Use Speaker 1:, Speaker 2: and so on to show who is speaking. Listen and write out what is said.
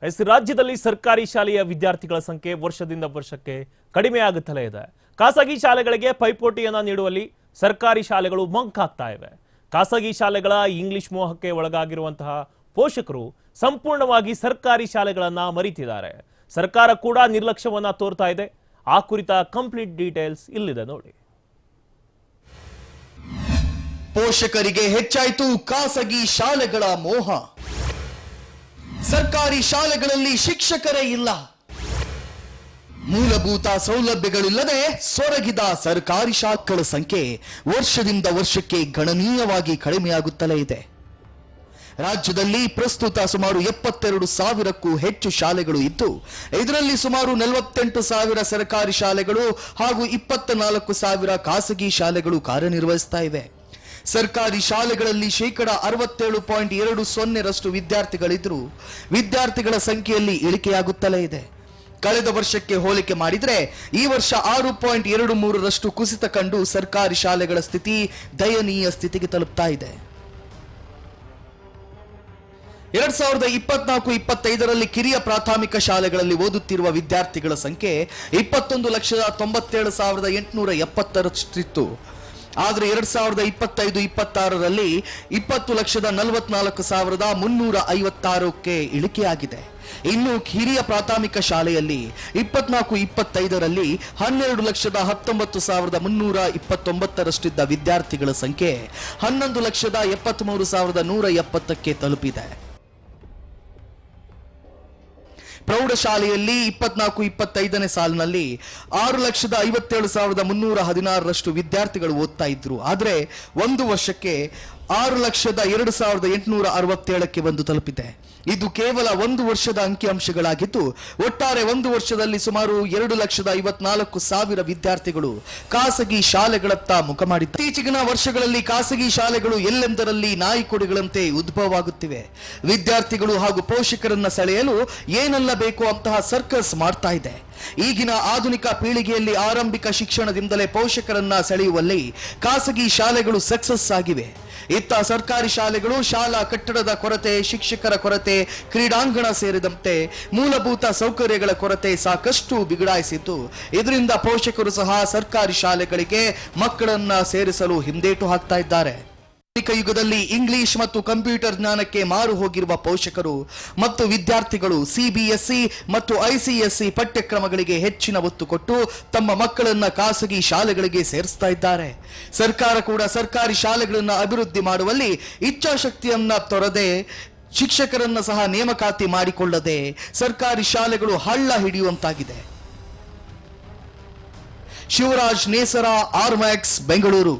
Speaker 1: ರಾಜ್ಯದಲ್ಲಿ ಸರ್ಕಾರಿ ಶಾಲೆಯ ವಿದ್ಯಾರ್ಥಿಗಳ ಸಂಖ್ಯೆ ವರ್ಷದಿಂದ ವರ್ಷಕ್ಕೆ ಕಡಿಮೆಯಾಗುತ್ತಲೇ ಇದೆ. ಖಾಸಗಿ ಶಾಲೆಗಳಿಗೆ ಪೈಪೋಟಿಯನ್ನ ನೀಡುವಲ್ಲಿ ಸರ್ಕಾರಿ ಶಾಲೆಗಳು ಮಂಕಾಗ್ತಾ ಇವೆ. ಖಾಸಗಿ ಶಾಲೆಗಳ ಇಂಗ್ಲಿಷ್ ಮೋಹಕ್ಕೆ ಒಳಗಾಗಿರುವಂತಹ ಪೋಷಕರು ಸಂಪೂರ್ಣವಾಗಿ ಸರ್ಕಾರಿ ಶಾಲೆಗಳನ್ನ ಮರೀತಿದ್ದಾರೆ. ಸರ್ಕಾರ ಕೂಡ ನಿರ್ಲಕ್ಷ್ಯವನ್ನ ತೋರ್ತಾ ಇದೆ. ಆ ಕುರಿತ ಕಂಪ್ಲೀಟ್ ಡೀಟೇಲ್ಸ್ ಇಲ್ಲಿದೆ ನೋಡಿ.
Speaker 2: ಪೋಷಕರಿಗೆ ಹೆಚ್ಚಾಯಿತು ಖಾಸಗಿ ಶಾಲೆಗಳ ಮೋಹ. ಸರ್ಕಾರಿ ಶಾಲೆಗಳಲ್ಲಿ ಶಿಕ್ಷಕರೇ ಇಲ್ಲ. ಮೂಲಭೂತ ಸೌಲಭ್ಯಗಳಿಲ್ಲದೆ ಸೊರಗಿದ ಸರ್ಕಾರಿ ಶಾಲೆಗಳ ಸಂಖ್ಯೆ ವರ್ಷದಿಂದ ವರ್ಷಕ್ಕೆ ಗಣನೀಯವಾಗಿ ಕಡಿಮೆಯಾಗುತ್ತಲೇ ಇದೆ. ರಾಜ್ಯದಲ್ಲಿ ಪ್ರಸ್ತುತ ಸುಮಾರು 72,000ಕ್ಕೂ ಹೆಚ್ಚು ಶಾಲೆಗಳು ಇದ್ದು, ಇದರಲ್ಲಿ ಸುಮಾರು 48,000 ಸರ್ಕಾರಿ ಶಾಲೆಗಳು ಹಾಗೂ 24,000 ಖಾಸಗಿ ಶಾಲೆಗಳು ಕಾರ್ಯನಿರ್ವಹಿಸ್ತಾ ಇವೆ. ಸರ್ಕಾರಿ ಶಾಲೆಗಳಲ್ಲಿ 67.20% ವಿದ್ಯಾರ್ಥಿಗಳಿದ್ರು ವಿದ್ಯಾರ್ಥಿಗಳ ಸಂಖ್ಯೆಯಲ್ಲಿ ಇಳಿಕೆಯಾಗುತ್ತಲೇ ಇದೆ. ಕಳೆದ ವರ್ಷಕ್ಕೆ ಹೋಲಿಕೆ ಮಾಡಿದರೆ ಈ ವರ್ಷ 6.23% ಕುಸಿತ ಕಂಡು ಸರ್ಕಾರಿ ಶಾಲೆಗಳ ಸ್ಥಿತಿ ದಯನೀಯ ಸ್ಥಿತಿಗೆ ತಲುಪ್ತಾ ಇದೆ. 2024-25 ಕಿರಿಯ ಪ್ರಾಥಮಿಕ ಶಾಲೆಗಳಲ್ಲಿ ಓದುತ್ತಿರುವ ವಿದ್ಯಾರ್ಥಿಗಳ ಸಂಖ್ಯೆ 21,97,870 ಆದರೆ 2025-26ರಲ್ಲಿ 20,44,356ಕ್ಕೆ ಇಳಿಕೆಯಾಗಿದೆ. ಇನ್ನು ಹಿರಿಯ ಪ್ರಾಥಮಿಕ ಶಾಲೆಯಲ್ಲಿ 24-25ರಲ್ಲಿ 12,19,329 ವಿದ್ಯಾರ್ಥಿಗಳ ಸಂಖ್ಯೆ 11,73,170ಕ್ಕೆ ತಲುಪಿದೆ. ಪ್ರೌಢಶಾಲೆಯಲ್ಲಿ 24-25ನೇ ಸಾಲಿನಲ್ಲಿ 6,57,316 ವಿದ್ಯಾರ್ಥಿಗಳು ಓದ್ತಾ ಇದ್ರು. ಆದರೆ ಒಂದು ವರ್ಷಕ್ಕೆ 6,02,867ಕ್ಕೆ ಬಂದು ತಲುಪಿದೆ. ಇದು ಕೇವಲ ಒಂದು ವರ್ಷದ ಅಂಕಿಅಂಶಗಳಾಗಿದ್ದು, ಒಟ್ಟಾರೆ ಒಂದು ವರ್ಷದಲ್ಲಿ ಸುಮಾರು 2,54,000 ವಿದ್ಯಾರ್ಥಿಗಳು ಖಾಸಗಿ ಶಾಲೆಗಳತ್ತ ಮುಖ ಮಾಡಿದ್ದಾರೆ. ಇತ್ತೀಚಿನ ವರ್ಷಗಳಲ್ಲಿ ಖಾಸಗಿ ಶಾಲೆಗಳು ಎಲ್ಲೆಂದರಲ್ಲಿ ನಾಯಿಕೊಡಿಗಳಂತೆ ಉದ್ಭವವಾಗುತ್ತಿವೆ. ವಿದ್ಯಾರ್ಥಿಗಳು ಹಾಗೂ ಪೋಷಕರನ್ನ ಸೆಳೆಯಲು ಏನೆಲ್ಲ ಬೇಕು ಅಂತಹ ಸರ್ಕಸ್ ಮಾಡ್ತಾ ಇದೆ. ಈಗಿನ ಆಧುನಿಕ ಪೀಳಿಗೆಯಲ್ಲಿ ಆರಂಭಿಕ ಶಿಕ್ಷಣದಿಂದಲೇ ಪೋಷಕರನ್ನ ಸೆಳೆಯುವಲ್ಲಿ ಖಾಸಗಿ ಶಾಲೆಗಳು ಸಕ್ಸಸ್ ಆಗಿವೆ. ಇತ್ತ ಸರ್ಕಾರಿ ಶಾಲೆಗಳು ಶಾಲಾ ಕಟ್ಟಡದ ಕೊರತೆ, ಶಿಕ್ಷಕರ ಕೊರತೆ, ಕ್ರೀಡಾಂಗಣ ಸೇರಿದಂತೆ ಮೂಲಭೂತ ಸೌಕರ್ಯಗಳ ಕೊರತೆ ಸಾಕಷ್ಟು ಬಿಗಡಾಯಿಸಿದ್ದು, ಇದರಿಂದ ಪೋಷಕರು ಸಹ ಸರ್ಕಾರಿ ಶಾಲೆಗಳಿಗೆ ಮಕ್ಕಳನ್ನ ಸೇರಿಸಲು ಹಿಂದೇಟು ಹಾಕ್ತಾ ಇದ್ದಾರೆ. ಯುಗದಲ್ಲಿ ಇಂಗ್ಲಿಷ್ ಮತ್ತು ಕಂಪ್ಯೂಟರ್ ಜ್ಞಾನಕ್ಕೆ ಮಾರು ಹೋಗಿರುವ ಪೋಷಕರು ಮತ್ತು ವಿದ್ಯಾರ್ಥಿಗಳು ಸಿಬಿಎಸ್ಇ ಮತ್ತು ಐಸಿಎಸ್ಇ ಪಠ್ಯಕ್ರಮಗಳಿಗೆ ಹೆಚ್ಚಿನ ಒತ್ತು ಕೊಟ್ಟು ತಮ್ಮ ಮಕ್ಕಳನ್ನ ಖಾಸಗಿ ಶಾಲೆಗಳಿಗೆ ಸೇರಿಸ್ತಾ ಇದ್ದಾರೆ. ಸರ್ಕಾರ ಕೂಡ ಸರ್ಕಾರಿ ಶಾಲೆಗಳನ್ನು ಅಭಿವೃದ್ಧಿ ಮಾಡುವಲ್ಲಿ ಇಚ್ಛಾಶಕ್ತಿಯನ್ನ ತೊರೆದೇ ಶಿಕ್ಷಕರನ್ನ ಸಹ ನೇಮಕಾತಿ ಮಾಡಿಕೊಳ್ಳದೆ ಸರ್ಕಾರಿ ಶಾಲೆಗಳು ಹಳ್ಳ ಹಿಡಿಯುವಂತಾಗಿದೆ. ಶಿವರಾಜ್ ನೇಸರ, ಆರ್ಮ್ಯಾಕ್ಸ್, ಬೆಂಗಳೂರು.